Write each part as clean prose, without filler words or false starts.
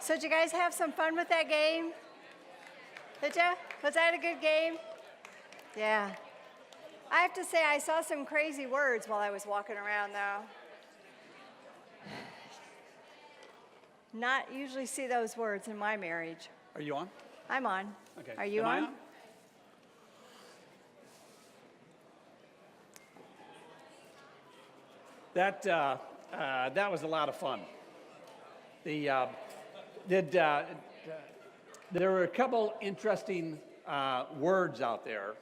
So did you guys have some fun with that game? Did ya? Was that a good game? Yeah. I have to say, I saw some crazy words while I was walking around, though. Not usually see those words in my marriage. Are you on? I'm on. Okay. Are you Am on? I on? That was a lot of fun. There were a couple interesting words out there.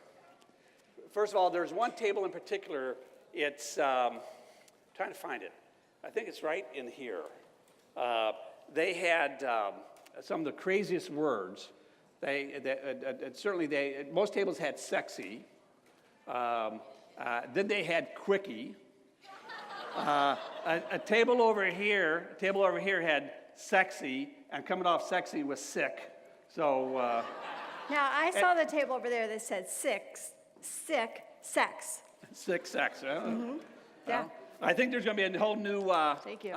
First of all, there's one table in particular. It's trying to find it. I think it's right in here. They had some of the craziest words. Most tables had sexy. Then they had quickie. A table over here had sexy, and coming off sexy was sick. So Now, I saw the table over there that said sick, sex. sick sex. Yeah. I think there's going to be a whole new Thank you.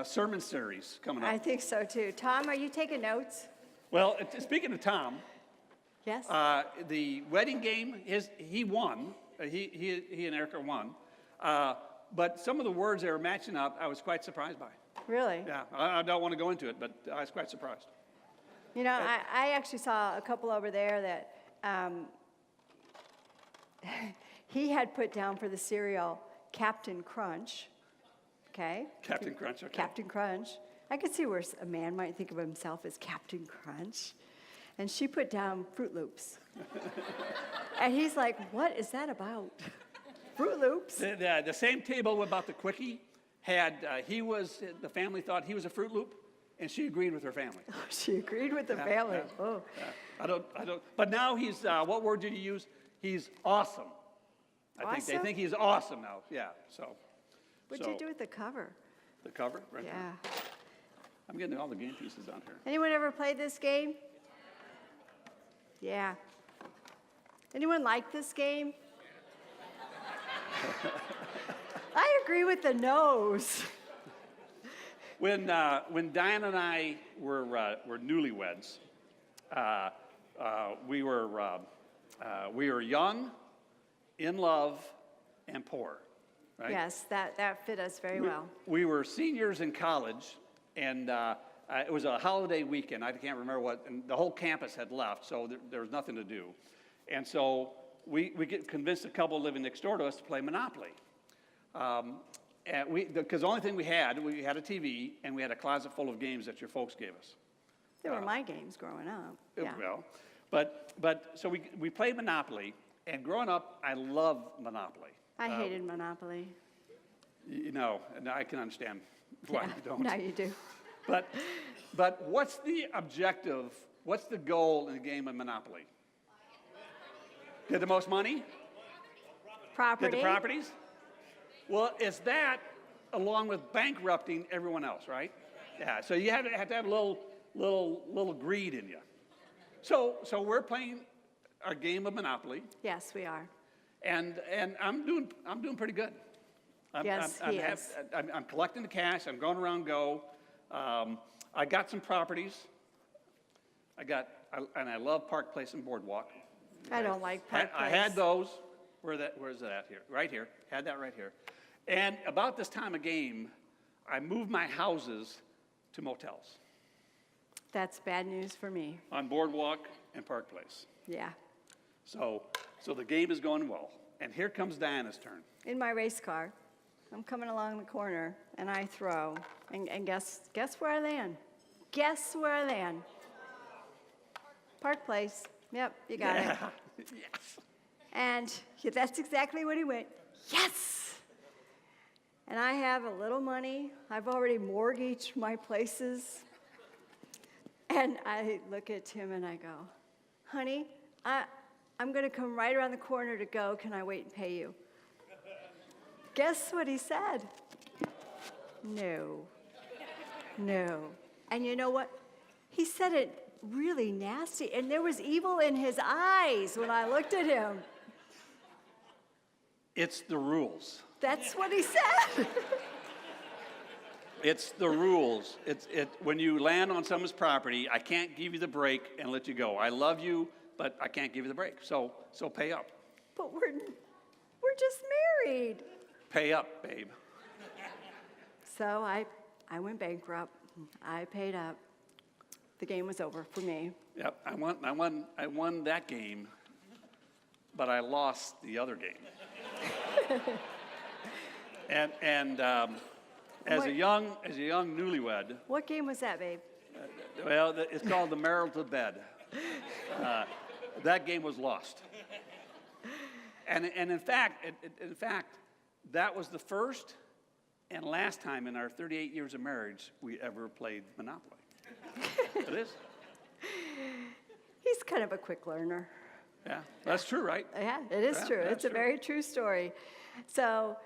sermon series coming up. I think so, too. Tom, are you taking notes? Well, speaking of Tom, Yes? the wedding game, he won. He and Erica won. But some of the words they were matching up, I was quite surprised by. Really? Yeah, I don't want to go into it, but I was quite surprised. You know, I actually saw a couple over there that he had put down for the cereal Captain Crunch. Okay? Captain Crunch, okay. Captain Crunch. I could see where a man might think of himself as Captain Crunch. And she put down Fruit Loops. And he's like, what is that about? Fruit Loops? The same table about the quickie had, the family thought he was a Fruit Loop, and she agreed with her family. Oh, she agreed with the family. Yeah. Oh. Yeah. I don't, but now he's, what word did he use? He's awesome. I think they Awesome? think he's awesome now, yeah, so. What'd you do with the cover? The cover, right there. Yeah. I'm getting all the game pieces on here. Anyone ever played this game? Yeah. Anyone like this game? I agree with the no's. When Diana and I were newlyweds, we were young, in love, and poor, right? Yes, that fit us very well. We were seniors in college, and it was a holiday weekend. I can't remember what, and the whole campus had left, so there was nothing to do. And so we get convinced a couple living next door to us to play Monopoly. Because the only thing we had a TV, and we had a closet full of games that your folks gave us. They were my games growing up. Yeah. Well, but so we played Monopoly, and growing up, I loved Monopoly. I hated Monopoly. You know, and I can understand why you don't. Now you do. But what's the objective? What's the goal in a game of Monopoly? Get the most money? Property. Get the properties? Well, it's that along with bankrupting everyone else, right? Yeah. So you have to have a little greed in you. So we're playing our game of Monopoly. Yes, we are. And I'm doing pretty good. Yes, he is. I'm collecting the cash. I'm going around go. I got some properties. And I love Park Place and Boardwalk. I don't like Park Place. I had those. Where's it at here? Right here. Had that right here. And about this time of game, I moved my houses to motels. That's bad news for me. On Boardwalk and Park Place. Yeah. So the game is going well. And here comes Diana's turn. In my race car, I'm coming along the corner, and I throw. And guess where I land? Guess where I land? Park Place. Yep, you got it. Yes. And that's exactly what he went. Yes! And I have a little money. I've already mortgaged my places. And I look at Tim and I go, honey, I'm going to come right around the corner to go. Can I wait and pay you? Guess what he said? No. No. And you know what? He said it really nasty, and there was evil in his eyes when I looked at him. It's the rules. That's what he said. It's the rules. When you land on someone's property, I can't give you the break and let you go. I love you, but I can't give you the break. So pay up. But we're just married. Pay up, babe. So I went bankrupt. I paid up. The game was over for me. Yep, I won that game, but I lost the other game. and as a young newlywed. What game was that, babe? Well, it's called the marital bed. That game was lost. And in fact, that was the first and last time in our 38 years of marriage we ever played Monopoly. It is. He's kind of a quick learner. Yeah, that's true, right? Yeah, it is true. It's a very true story. So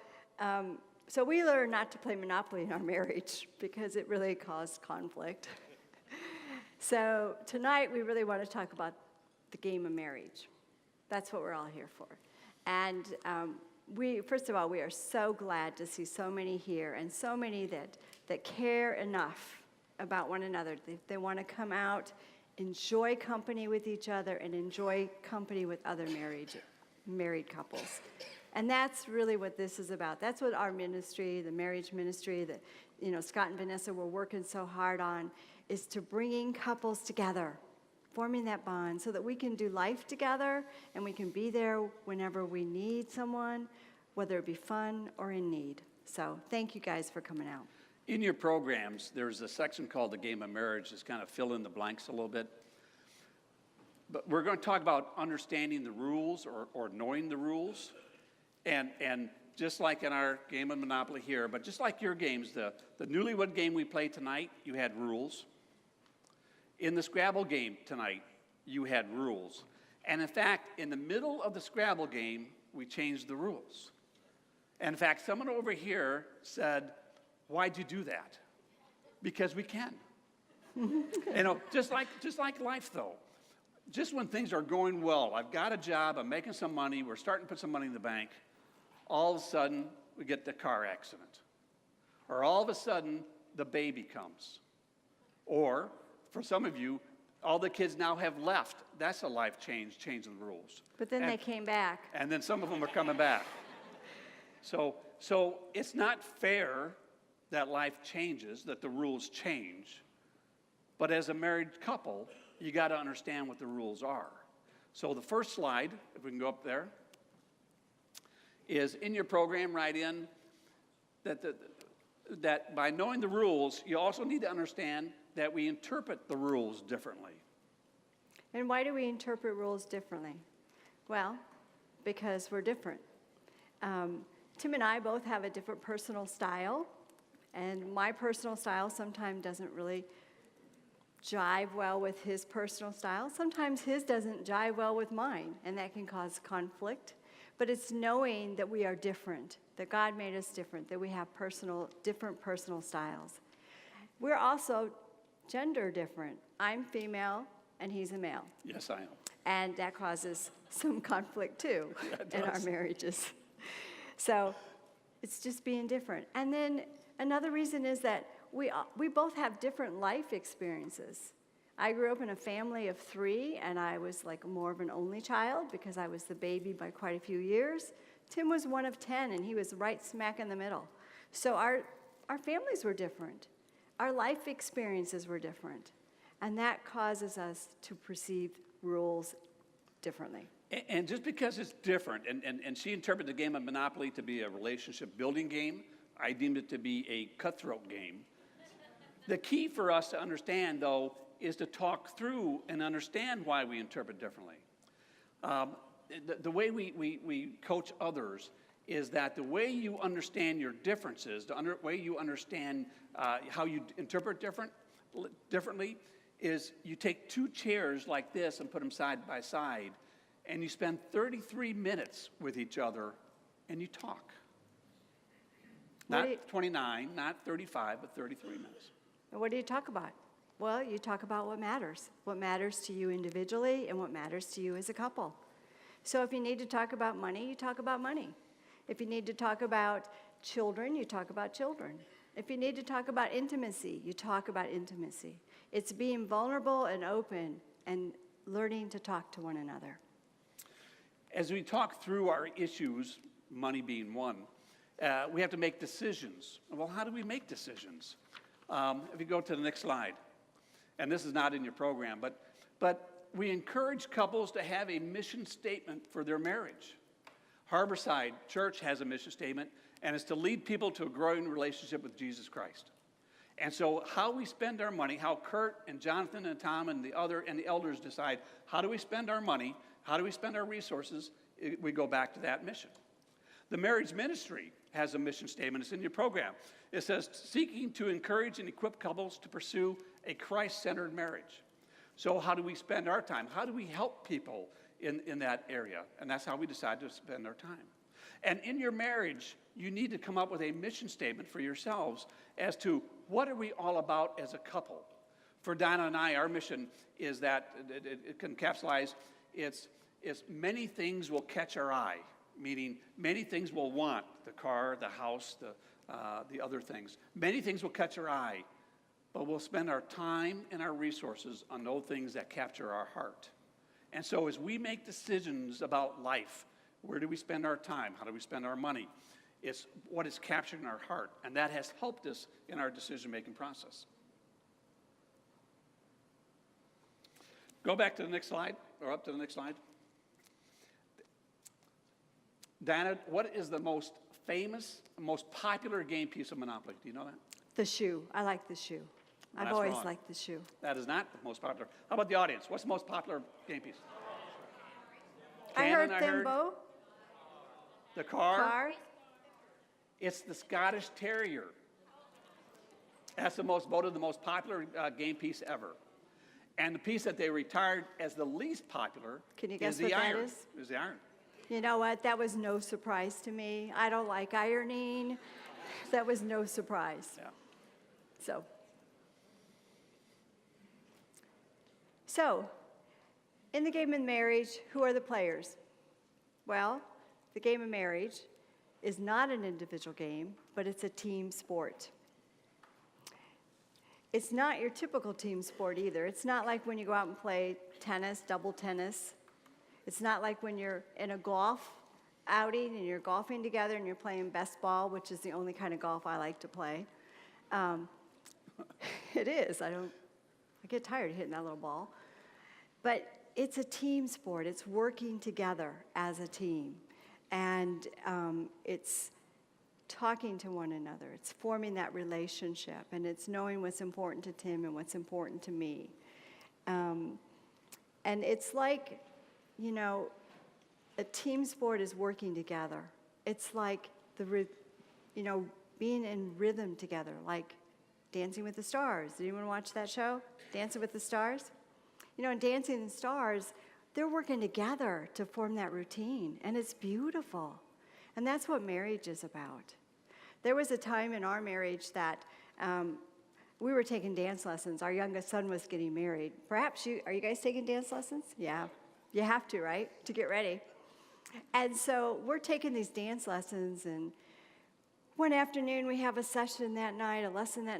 we learned not to play Monopoly in our marriage because it really caused conflict. So tonight we really want to talk about the game of marriage. That's what we're all here for. And first of all, we are so glad to see so many here and so many that care enough about one another. They want to come out, enjoy company with each other, and enjoy company with other married couples. And that's really what this is about. That's what our ministry, the marriage ministry, that Scott and Vanessa were working so hard on, is to bringing couples together, forming that bond so that we can do life together and we can be there whenever we need someone, whether it be fun or in need. So thank you guys for coming out. In your programs, there's a section called the Game of Marriage. Just kind of fill in the blanks a little bit. But we're going to talk about understanding the rules or knowing the rules. And just like in our game of Monopoly here, but just like your games, the Newlywed game we played tonight, you had rules. In the Scrabble game tonight, you had rules. And in fact, in the middle of the Scrabble game, we changed the rules. And in fact, someone over here said, "Why'd you do that?" Because we can. Just like life though. Just when things are going well, I've got a job, I'm making some money, we're starting to put some money in the bank, all of a sudden we get the car accident. Or all of a sudden the baby comes. Or for some of you, all the kids now have left. That's a life change of the rules. But then they came back. And then some of them are coming back. So it's not fair that life changes, that the rules change. But as a married couple, you got to understand what the rules are. So the first slide, if we can go up there, is in your program, write in that by knowing the rules, you also need to understand that we interpret the rules differently. And why do we interpret rules differently? Well, because we're different. Tim and I both have a different personal style, and my personal style sometimes doesn't really jive well with his personal style. Sometimes his doesn't jive well with mine, and that can cause conflict. But it's knowing that we are different, that God made us different, that we have different personal styles. We're also gender different. I'm female, and he's a male. Yes, I am. And that causes some conflict, too, in our marriages. So it's just being different. And then another reason is that we both have different life experiences. I grew up in a family of 3, and I was like more of an only child because I was the baby by quite a few years. Tim was one of 10, and he was right smack in the middle. So our families were different. Our life experiences were different. And that causes us to perceive rules differently. And just because it's different, and she interpreted the game of Monopoly to be a relationship building game, I deemed it to be a cutthroat game. The key for us to understand, though, is to talk through and understand why we interpret differently. The way we coach others is that the way you understand your differences, the way you understand how you interpret differently, is you take 2 chairs like this and put them side by side, and you spend 33 minutes with each other, and you talk. Not 29, not 35, but 33 minutes. And what do you talk about? Well, you talk about what matters to you individually and what matters to you as a couple. So if you need to talk about money, you talk about money. If you need to talk about children, you talk about children. If you need to talk about intimacy, you talk about intimacy. It's being vulnerable and open and learning to talk to one another. As we talk through our issues, money being one, we have to make decisions. Well, how do we make decisions? If you go to the next slide, and this is not in your program, but we encourage couples to have a mission statement for their marriage. Harborside Church has a mission statement, and it's to lead people to a growing relationship with Jesus Christ. And so how we spend our money, how Kurt and Jonathan and Tom and the elders decide how do we spend our money, how do we spend our resources, we go back to that mission. The Marriage Ministry has a mission statement. It's in your program. It says, seeking to encourage and equip couples to pursue a Christ-centered marriage. So how do we spend our time? How do we help people in that area? And that's how we decide to spend our time. And in your marriage, you need to come up with a mission statement for yourselves as to what are we all about as a couple. For Donna and I, our mission is that it can encapsulate, it's many things will catch our eye, meaning many things we'll want, the car, the house, the other things. Many things will catch our eye, but we'll spend our time and our resources on those things that capture our heart. And so as we make decisions about life, where do we spend our time? How do we spend our money? It's what is captured in our heart, and that has helped us in our decision-making process. Go back to the next slide, or up to the next slide. Diana, what is the most famous, most popular game piece of Monopoly? Do you know that? The shoe. I like the shoe. Well, I've always wrong. liked the shoe. That is not the most popular. How about the audience? What's the most popular game piece? I heard Cannon, thimble, The car. car. It's the Scottish Terrier. That's the most voted the most popular game piece ever. And the piece that they retired as the least popular Can you guess is the what that iron. is? Is the iron. You know what? That was no surprise to me. I don't like ironing. That was no surprise. Yeah. So, in the game of marriage, who are the players? Well, the game of marriage is not an individual game, but it's a team sport. It's not your typical team sport either. It's not like when you go out and play tennis, double tennis. It's not like when you're in a golf outing and you're golfing together and you're playing best ball, which is the only kind of golf I like to play. It is. I get tired of hitting that little ball. But it's a team sport. It's working together as a team. And it's talking to one another. It's forming that relationship. And it's knowing what's important to Tim and what's important to me. And it's like, you know, a team sport is working together. It's like, being in rhythm together, like Dancing with the Stars. Did anyone watch that show, Dancing with the Stars? You know, in Dancing with the Stars, they're working together to form that routine, and it's beautiful. And that's what marriage is about. There was a time in our marriage that we were taking dance lessons. Our youngest son was getting married. Are you guys taking dance lessons? Yeah, you have to, right, to get ready. And so we're taking these dance lessons, and one afternoon we have a lesson that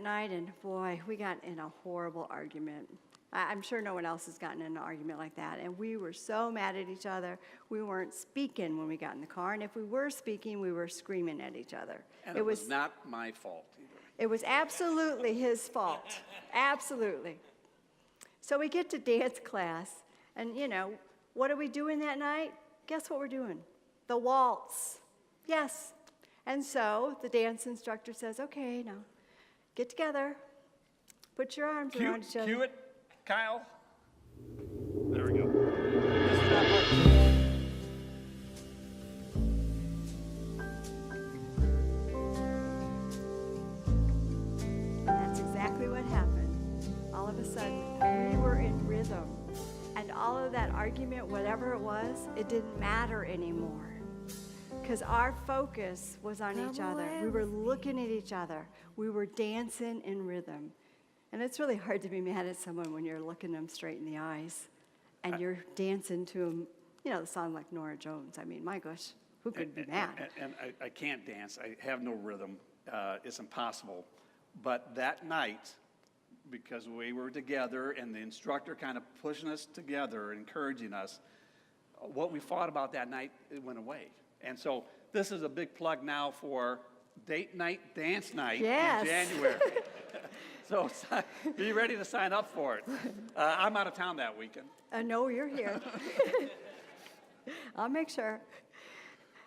night, and boy, we got in a horrible argument. I'm sure no one else has gotten in an argument like that. And we were so mad at each other. We weren't speaking when we got in the car. And if we were speaking, we were screaming at each other. And it was not my fault either. It was absolutely his fault. Absolutely. So we get to dance class. And, you know, what are we doing that night? Guess what we're doing? The waltz. Yes. And so the dance instructor says, okay, now get together. Put your arms around each other. Cue it. Kyle? There we go. This is not much. And that's exactly what happened. All of a sudden, we were in rhythm. And all of that argument, whatever it was, it didn't matter anymore. Because our focus was on each other. We were looking at each other. We were dancing in rhythm. And it's really hard to be mad at someone when you're looking them straight in the eyes and you're dancing to them, you know, the song like Norah Jones. I mean, my gosh, who could be mad? And I can't dance. I have no rhythm. It's impossible. But that night, because we were together and the instructor kind of pushing us together, encouraging us, what we fought about that night, it went away. And so this is a big plug now for date night, dance night Yes. in January. So be ready to sign up for it. I'm out of town that weekend. No, you're here. I'll make sure.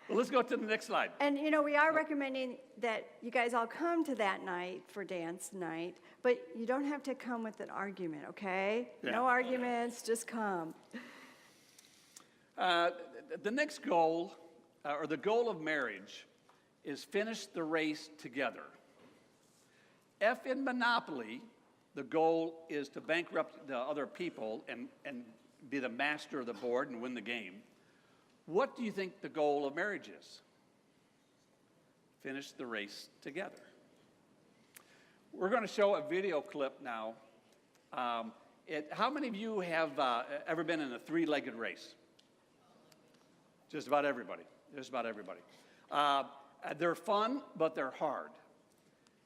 Well, let's go to the next slide. And, we are recommending that you guys all come to that night for dance night, but you don't have to come with an argument, okay? Yeah. No arguments, just come. The next goal, or the goal of marriage, is finish the race together. If in Monopoly, the goal is to bankrupt the other people and be the master of the board and win the game, what do you think the goal of marriage is? Finish the race together. We're going to show a video clip now. How many of you have ever been in a three-legged race? Just about everybody. Just about everybody. They're fun, but they're hard.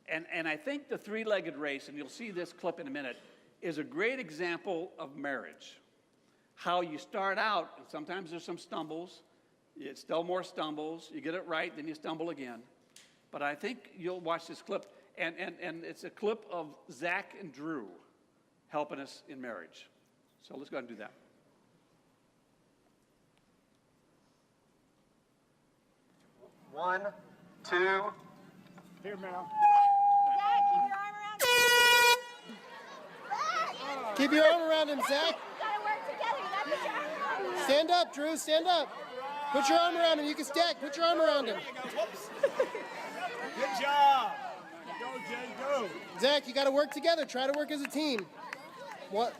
And I think the three-legged race, and you'll see this clip in a minute, is a great example of marriage. How you start out, and sometimes there's some stumbles. It's still more stumbles. You get it right, then you stumble again. But I think you'll watch this clip, and it's a clip of Zach and Drew helping us in marriage. So let's go ahead and do that. One, two. Here, Mel. Keep your arm around him, Zach. Stand up, Drew. Stand up. Put your arm around him. You can stack. Put your arm around him. Good job. Go, Jay, go. Zach, you got to work together. Try to work as a team. What?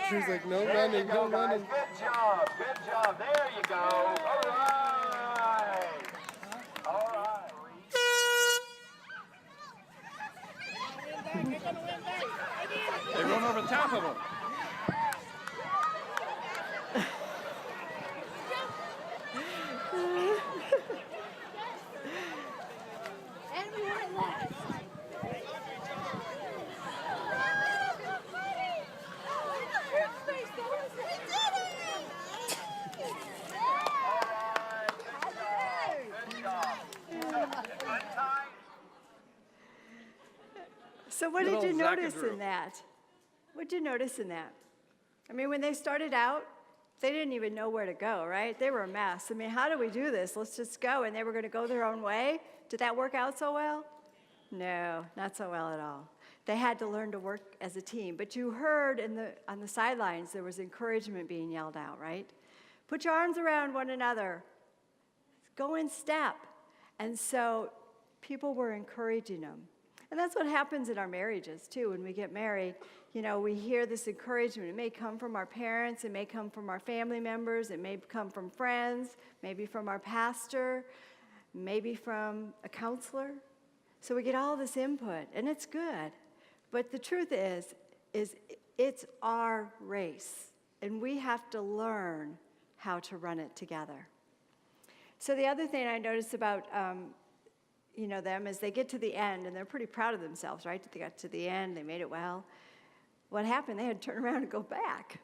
Drew's like, no running, no running. Good job. Good job. There you go. All right. All right. They run over the top of them. And we went last. So what did Little you Zach and notice Drew. in that? What did you notice in that? I mean, when they started out, they didn't even know where to go, right? They were a mess. I mean, how do we do this? Let's just go. And they were going to go their own way. Did that work out so well? No, not so well at all. They had to learn to work as a team. But you heard on the sidelines there was encouragement being yelled out, right? Put your arms around one another. Go in step. And so people were encouraging them. And that's what happens in our marriages, too. When we get married, we hear this encouragement. It may come from our parents. It may come from our family members. It may come from friends, maybe from our pastor, maybe from a counselor. So we get all this input, and it's good. But the truth is it's our race, and we have to learn how to run it together. So the other thing I noticed about them as they get to the end, and they're pretty proud of themselves, right? They got to the end, they made it well. What happened? They had to turn around and go back.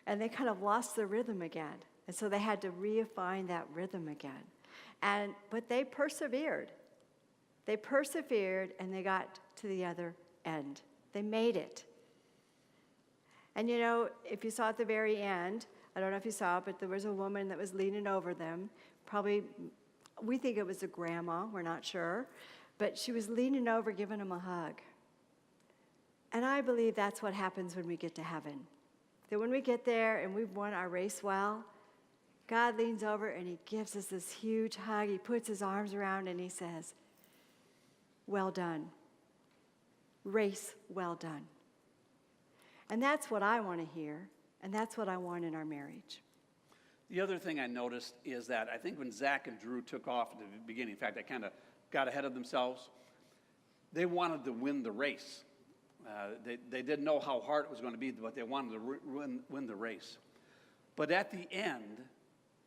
And they kind of lost their rhythm again. And so they had to refine that rhythm again. But they persevered. They persevered, and they got to the other end. They made it. And if you saw at the very end, I don't know if you saw it, but there was a woman that was leaning over them, probably. We think it was a grandma, we're not sure, but she was leaning over, giving him a hug. And I believe that's what happens when we get to heaven. That when we get there and we've won our race well, God leans over and he gives us this huge hug. He puts his arms around and he says, well done. Race well done. And that's what I want to hear, and that's what I want in our marriage. The other thing I noticed is that I think when Zach and Drew took off at the beginning, in fact, they kind of got ahead of themselves. They wanted to win the race. They didn't know how hard it was going to be, but they wanted to win the race. But at the end,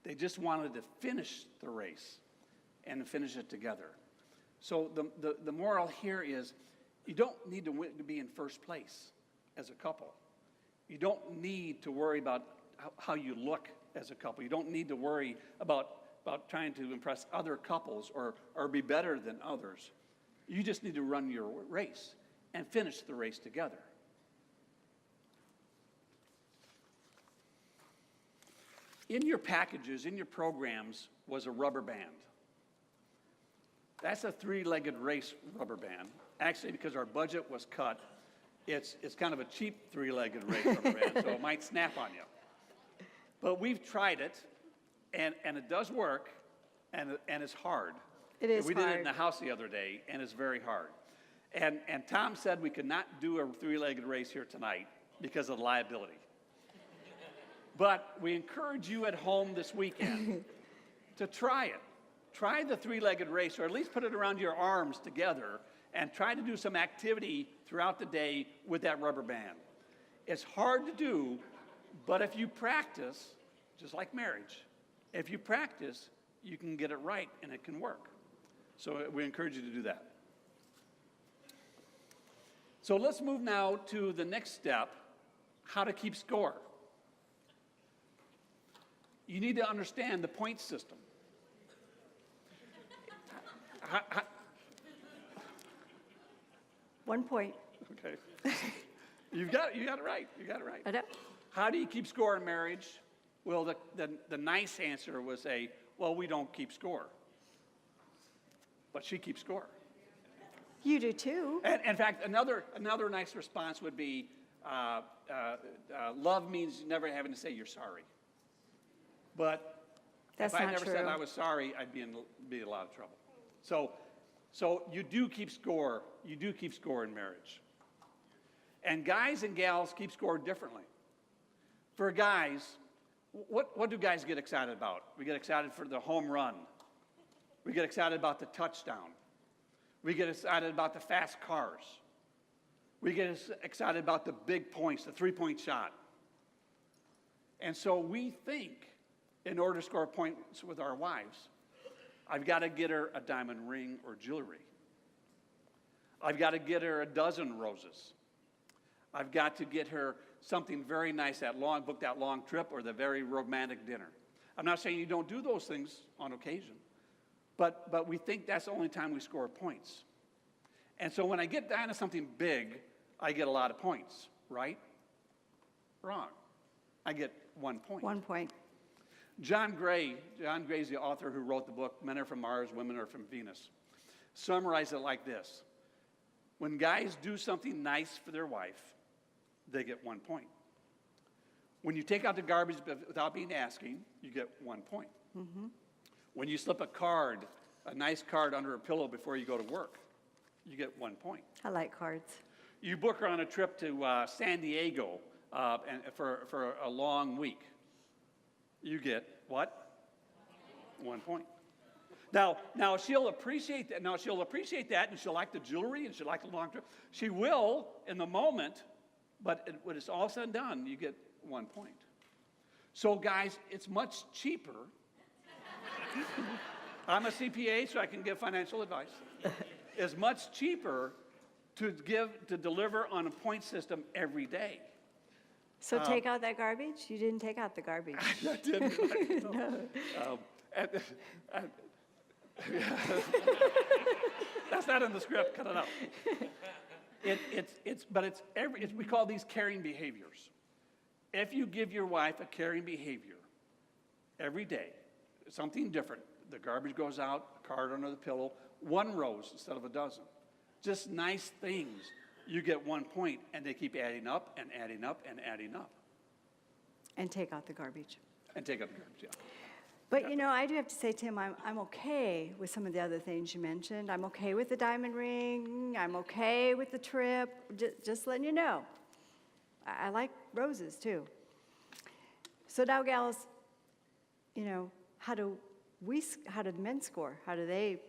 they just wanted to finish the race. and finish it together. So the moral here is you don't need to be in first place as a couple. You don't need to worry about how you look as a couple. You don't need to worry about trying to impress other couples or be better than others. You just need to run your race and finish the race together. In your packages, in your programs, was a rubber band. That's a three-legged race rubber band. Actually, because our budget was cut, it's kind of a cheap three-legged race rubber band, so it might snap on you. But we've tried it, and it does work, and it's hard. It is We hard. did it in the house the other day, and it's very hard. And Tom said we could not do a three-legged race here tonight because of liability. But we encourage you at home this weekend to try it. Try the three-legged race, or at least put it around your arms together, and try to do some activity throughout the day with that rubber band. It's hard to do, but if you practice, just like marriage, if you practice, you can get it right and it can work. So we encourage you to do that. So let's move now to the next step, how to keep score. You need to understand the point system. How, 1 point. okay. You got it right. You got it right. I know. How do you keep score in marriage? Well, the nice answer was well, we don't keep score. But she keeps score. You do too. And in fact, another nice response would be, love means never having to say you're sorry. But That's if I not never true. said I was sorry, I'd be in a lot of trouble. So you do keep score. You do keep score in marriage. And guys and gals keep score differently. For guys, what do guys get excited about? We get excited for the home run. We get excited about the touchdown. We get excited about the fast cars. We get excited about the big points, the three-point shot. And so we think, in order to score points with our wives, I've got to get her a diamond ring or jewelry. I've got to get her a dozen roses. I've got to get her something very nice, book that long trip or the very romantic dinner. I'm not saying you don't do those things on occasion, but we think that's the only time we score points. And so when I get Diana something big, I get a lot of points, right? Wrong. I get 1 point. 1 point. John Gray's the author who wrote the book, Men Are From Mars, Women Are From Venus. Summarize it like this. When guys do something nice for their wife, they get 1 point. When you take out the garbage without being asking, you get 1 point. Mm-hmm. When you slip a nice card under a pillow before you go to work, you get 1 point. I like cards. You book her on a trip to San Diego for a long week. You get what? 1 point. Now she'll appreciate that. Now she'll appreciate that, and she'll like the jewelry, and she'll like the long trip. She will in the moment, but when it's all said and done, you get 1 point. So guys, it's much cheaper. I'm a CPA, so I can give financial advice. It's much cheaper to deliver on a point system every day. So take out that garbage? You didn't take out the garbage. I didn't. No. That's not in the script. Cut it out. We call these caring behaviors. If you give your wife a caring behavior every day, something different, the garbage goes out, a card under the pillow, 1 rose instead of a dozen, just nice things, you get 1 point, and they keep adding up and adding up and adding up. And take out the garbage. And take out the garbage, yeah. But you know, I do have to say, Tim, I'm okay with some of the other things you mentioned. I'm okay with the diamond ring. I'm okay with the trip. Just letting you know. I like roses too. So now, gals, you know, how do the men score? How do they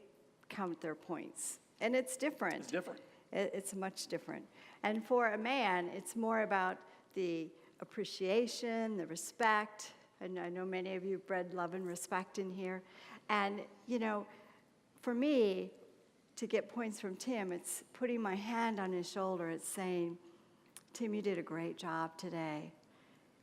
count their points? And it's different. It's different. It's much different. And for a man, it's more about the appreciation, the respect. And I know many of you bred love and respect in here. And, you know, for me, to get points from Tim, it's putting my hand on his shoulder. It's saying, Tim, you did a great job today.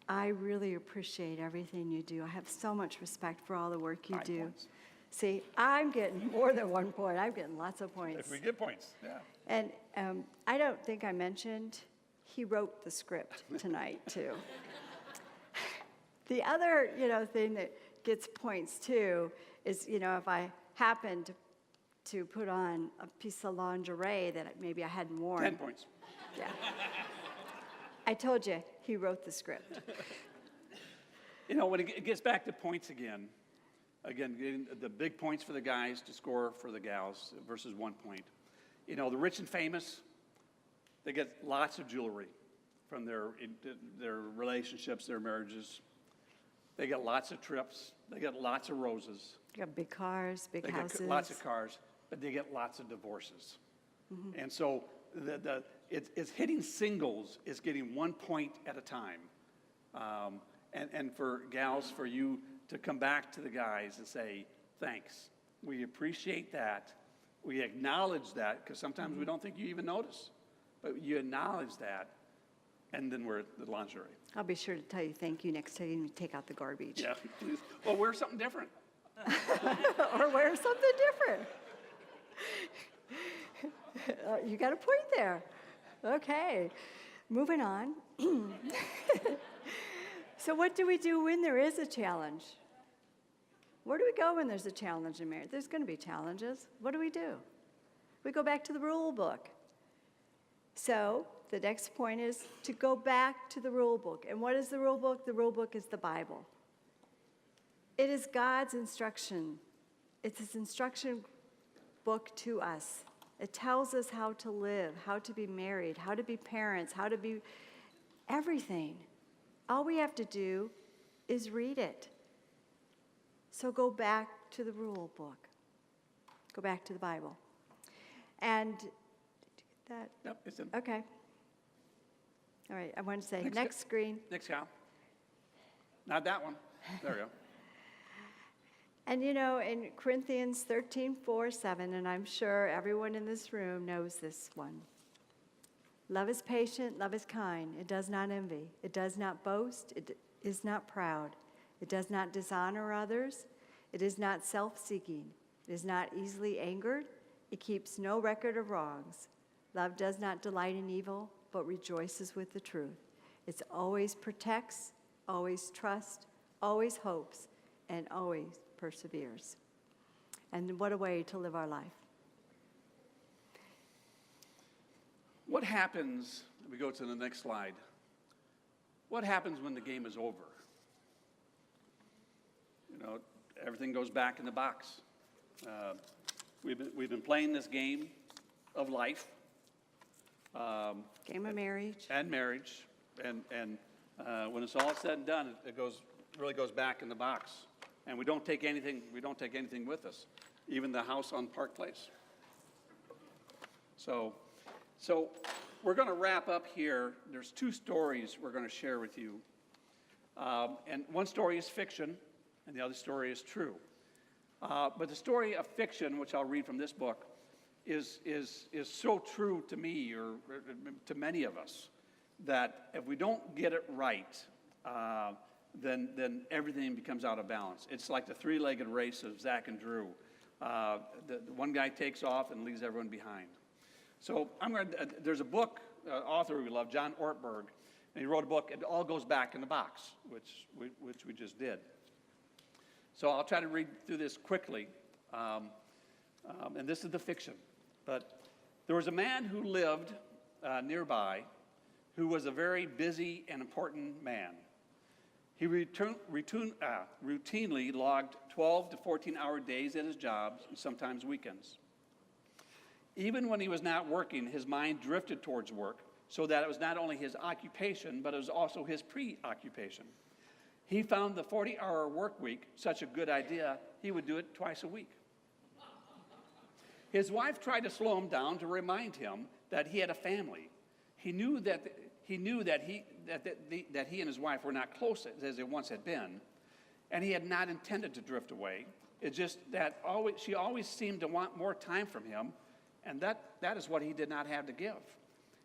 I really appreciate everything you do. I have so much respect for all the work you 5 do. points. See, I'm getting more than 1 point. I'm getting lots of points. If we get points, yeah. And I don't think I mentioned, he wrote the script tonight, too. The other, thing that gets points, too, is, if I happened to put on a piece of lingerie that maybe I hadn't worn. 10 points. Yeah. I told you, he wrote the script. When it gets back to points again, getting the big points for the guys to score for the gals versus 1 point. The rich and famous, they get lots of jewelry from their relationships, their marriages. They get lots of trips. They get lots of roses. You got big cars, big They houses. get lots of cars, but they get lots of divorces. And so it's hitting singles is getting 1 point at a time. And for gals, for you to come back to the guys and say, thanks. We appreciate that. We acknowledge that, because sometimes we don't think you even notice. But you acknowledge that, and then we're at the lingerie. I'll be sure to tell you thank you next time you take out the garbage. Yeah, please. Well, wear something different. Or wear something different. You got a point there. Okay, moving on. So what do we do when there is a challenge? Where do we go when there's a challenge in marriage? There's going to be challenges. What do? We go back to the rule book. So the next point is to go back to the rule book. And what is the rule book? The rule book is the Bible. It is God's instruction. It's His instruction book to us. It tells us how to live, how to be married, how to be parents, how to be everything. All we have to do is read it. So go back to the rule book. Go back to the Bible. And did you get that? Yep, it's in. Okay. All right, I want to say, Next next screen. Next cow. Not that one. There we go. And in Corinthians 13:4-7, and I'm sure everyone in this room knows this one. Love is patient, love is kind. It does not envy. It does not boast. It is not proud. It does not dishonor others. It is not self-seeking. It is not easily angered. It keeps no record of wrongs. Love does not delight in evil, but rejoices with the truth. It always protects, always trusts, always hopes, and always perseveres. And what a way to live our life. What happens, we go to the next slide. What happens when the game is over? Everything goes back in the box. We've been playing this game of life. Game of marriage. And marriage. And when it's all said and done, it really goes back in the box. And we don't take anything with us, even the house on Park Place. So we're going to wrap up here. There's 2 stories we're going to share with you. And one story is fiction, and the other story is true. But the story of fiction, which I'll read from this book, is so true to me, or to many of us, that if we don't get it right, then everything becomes out of balance. It's like the 3-legged race of Zach and Drew. The one guy takes off and leaves everyone behind. So there's a book, author we love, John Ortberg, and he wrote a book, It All Goes Back in the Box, which we just did. So I'll try to read through this quickly, and this is the fiction. But there was a man who lived nearby who was a very busy and important man. He routinely logged 12 to 14-hour days at his job, and sometimes weekends. Even when he was not working, his mind drifted towards work, so that it was not only his occupation, but it was also his preoccupation. He found the 40-hour work week such a good idea, he would do it twice a week. His wife tried to slow him down to remind him that he had a family. He knew that he and his wife were not close as they once had been, and he had not intended to drift away. It's just that she always seemed to want more time from him, and that is what he did not have to give.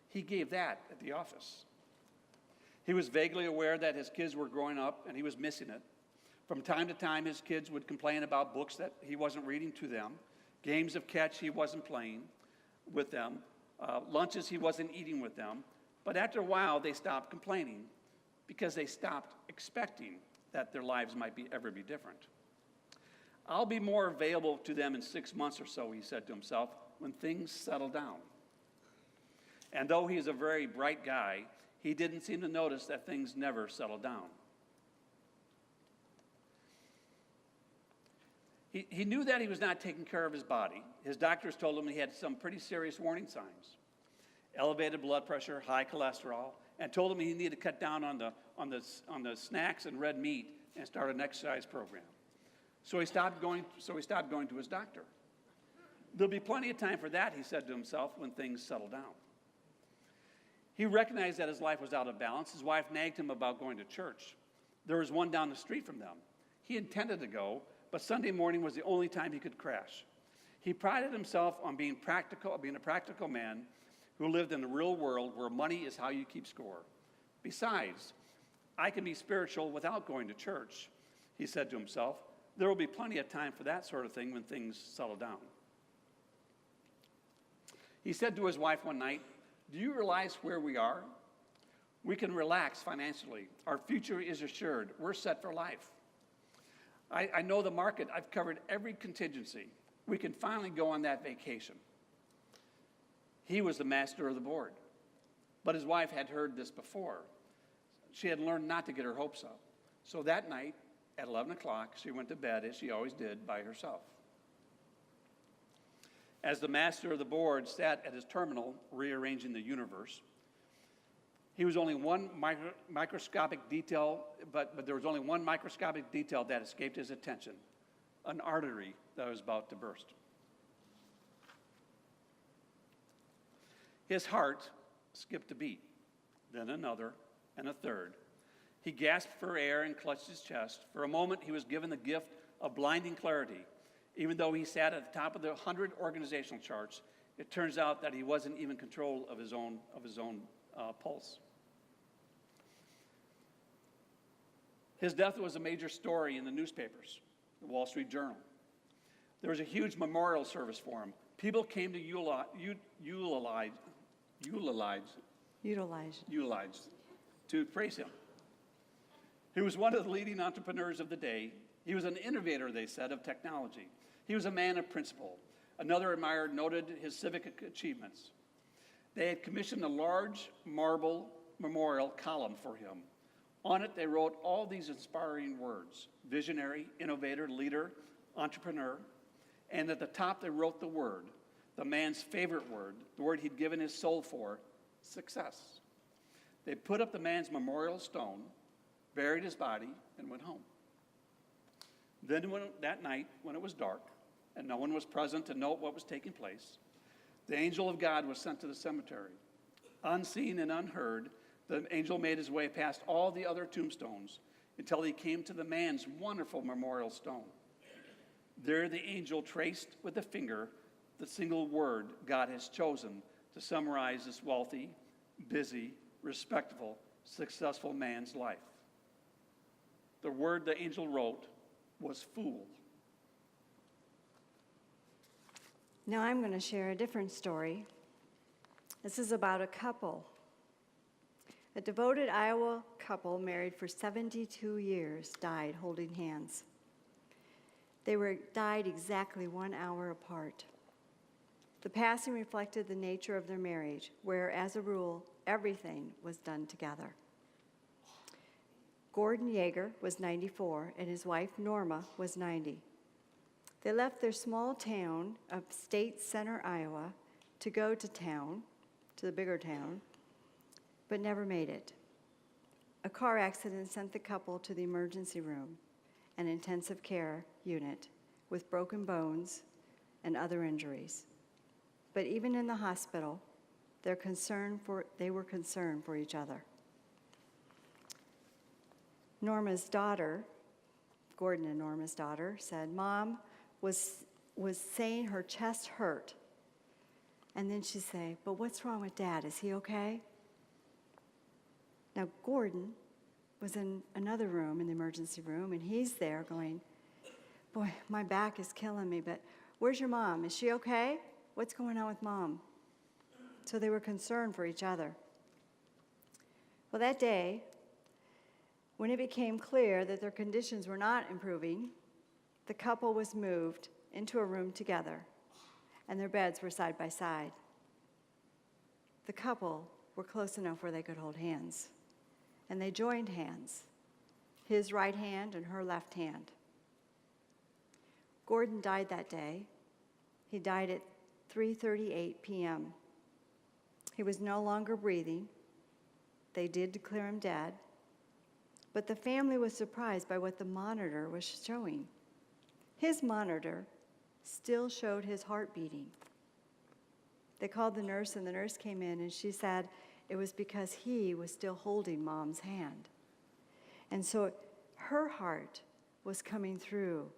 He gave that at the office. He was vaguely aware that his kids were growing up, and he was missing it. From time to time, his kids would complain about books that he wasn't reading to them, games of catch he wasn't playing with them, lunches he wasn't eating with them. But after a while, they stopped complaining because they stopped expecting that their lives might ever be different. I'll be more available to them in 6 months or so, he said to himself, when things settle down. And though he's a very bright guy, he didn't seem to notice that things never settled down. He knew that he was not taking care of his body. His doctors told him he had some pretty serious warning signs. Elevated blood pressure, high cholesterol, and told him he needed to cut down on the snacks and red meat and start an exercise program. So he stopped going to his doctor. There'll be plenty of time for that, he said to himself, when things settle down. He recognized that his life was out of balance. His wife nagged him about going to church. There was one down the street from them. He intended to go, but Sunday morning was the only time he could crash. He prided himself on being a practical man who lived in the real world where money is how you keep score. Besides, I can be spiritual without going to church, he said to himself. There will be plenty of time for that sort of thing when things settle down. He said to his wife one night, "Do you realize where we are? We can relax financially. Our future is assured. We're set for life. I know the market. I've covered every contingency. We can finally go on that vacation." He was the master of the board. But his wife had heard this before. She had learned not to get her hopes up. So that night, at 11 o'clock, she went to bed, as she always did, by herself. As the master of the board sat at his terminal rearranging the universe, he was only one microscopic detail, but there was only one microscopic detail that escaped his attention, an artery that was about to burst. His heart skipped a beat, then another, and a third. He gasped for air and clutched his chest. For a moment, he was given the gift of blinding clarity. Even though he sat at the top of the 100 organizational charts, it turns out that he wasn't even in control of his own pulse. His death was a major story in the newspapers, the Wall Street Journal. There was a huge memorial service for him. People came to utilize to praise him. He was one of the leading entrepreneurs of the day. He was an innovator, they said, of technology. He was a man of principle. Another admirer noted his civic achievements. They had commissioned a large marble memorial column for him. On it, they wrote all these inspiring words: visionary, innovator, leader, entrepreneur. And at the top, they wrote the word, the man's favorite word, the word he'd given his soul for, success. They put up the man's memorial stone, buried his body, and went home. Then that night, when it was dark, and no one was present to note what was taking place, the angel of God was sent to the cemetery. Unseen and unheard, the angel made his way past all the other tombstones until he came to the man's wonderful memorial stone. There the angel traced with a finger the single word God has chosen to summarize this wealthy, busy, respectable, successful man's life. The word the angel wrote was fool. Now I'm going to share a different story. This is about a couple. A devoted Iowa couple married for 72 years died holding hands. They died exactly 1 hour apart. The passing reflected the nature of their marriage, where, as a rule, everything was done together. Gordon Yeager was 94, and his wife, Norma, was 90. They left their small town of State Center, Iowa, to go to the bigger town, but never made it. A car accident sent the couple to the emergency room, an intensive care unit, with broken bones and other injuries. But even in the hospital, they were concerned for each other. Norma's daughter, Gordon and Norma's daughter, said, "Mom, was saying her chest hurt. And then she'd say, "But what's wrong with Dad? Is he okay?" Now, Gordon was in another room, in the emergency room, and he's there going, "Boy, my back is killing me, but where's your mom? Is she okay? What's going on with Mom?" So they were concerned for each other. Well, that day, when it became clear that their conditions were not improving, the couple was moved into a room together, and their beds were side by side. The couple were close enough where they could hold hands, and they joined hands, his right hand and her left hand. Gordon died that day. He died at 3:38 p.m. He was no longer breathing. They did declare him dead, but the family was surprised by what the monitor was showing. His monitor still showed his heart beating. They called the nurse, and the nurse came in, and she said it was because he was still holding Mom's hand. And so her heart was coming through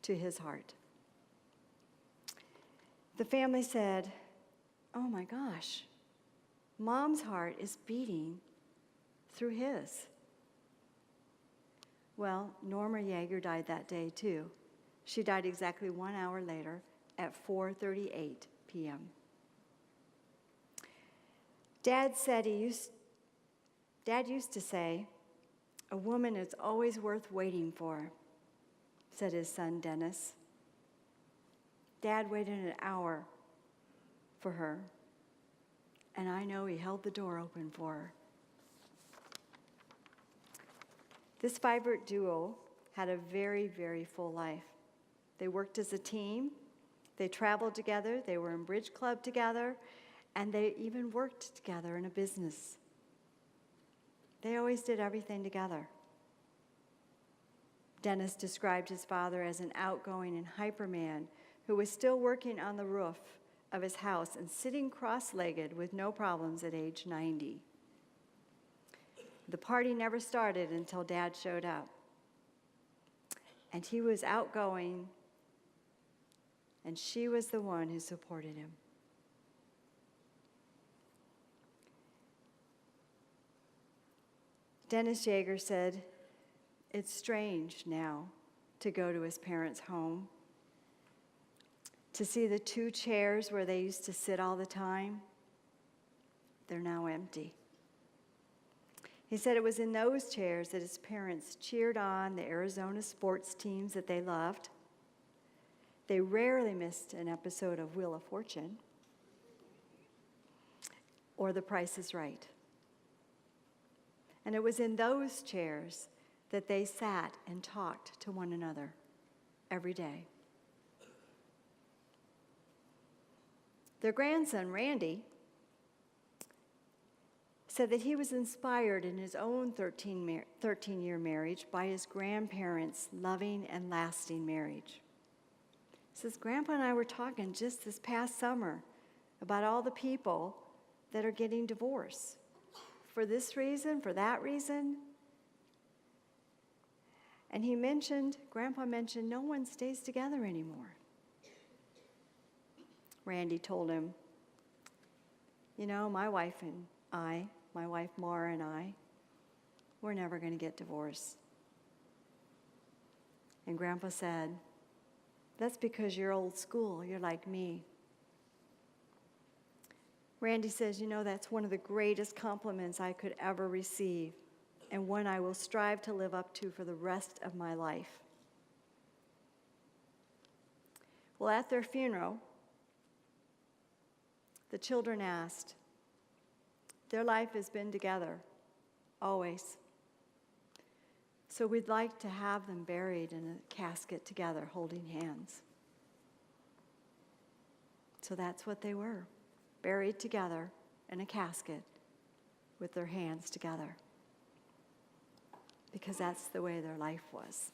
to his heart. The family said, "Oh my gosh, Mom's heart is beating through his." Well, Norma Yeager died that day too. She died exactly 1 hour later at 4:38 p.m. Dad used to say, "A woman is always worth waiting for," said his son Dennis. Dad waited an hour for her, and I know he held the door open for her. This vibrant duo had a very, very full life. They worked as a team, they traveled together, they were in bridge club together, and they even worked together in a business. They always did everything together. Dennis described his father as an outgoing and hyper man who was still working on the roof of his house and sitting cross-legged with no problems at age 90. The party never started until Dad showed up. And he was outgoing, and she was the one who supported him. Dennis Yeager said, "It's strange now to go to his parents' home, to see the 2 chairs where they used to sit all the time. They're now empty." He said it was in those chairs that his parents cheered on the Arizona sports teams that they loved. They rarely missed an episode of Wheel of Fortune or The Price is Right. And it was in those chairs that they sat and talked to one another every day. Their grandson, Randy, said that he was inspired in his own 13-year marriage by his grandparents' loving and lasting marriage. He says, "Grandpa and I were talking just this past summer about all the people that are getting divorced for this reason, for that reason." And Grandpa mentioned, no one stays together anymore. Randy told him, "You know, my wife Mara and I, we're never going to get divorced." And Grandpa said, "That's because you're old school. You're like me." Randy says, "You know, that's one of the greatest compliments I could ever receive, and one I will strive to live up to for the rest of my life." Well, at their funeral, the children asked, their life has been together, always. So we'd like to have them buried in a casket together, holding hands. So that's what they were, buried together in a casket with their hands together, because that's the way their life was.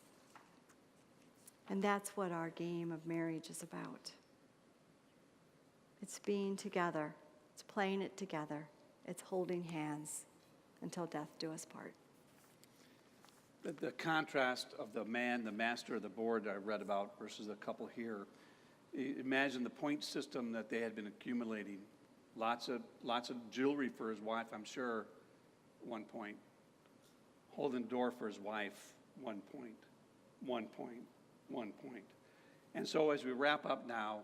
And that's what our game of marriage is about. It's being together, it's playing it together, it's holding hands until death do us part. the contrast of the man, the master of the board I read about versus the couple here. Imagine the point system that they had been accumulating. Lots of jewelry for his wife, I'm sure, 1 point. Holding the door for his wife, 1 point, 1 point, 1 point. And so as we wrap up now,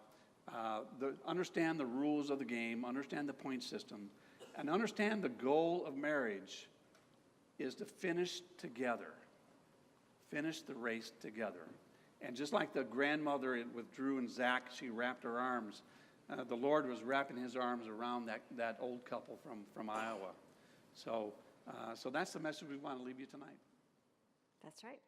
understand the rules of the game, understand the point system, and understand the goal of marriage is to finish together. Finish the race together. And just like the grandmother with Drew and Zach, she wrapped her arms. The Lord was wrapping his arms around that old couple from Iowa. So that's the message we want to leave you tonight. That's right.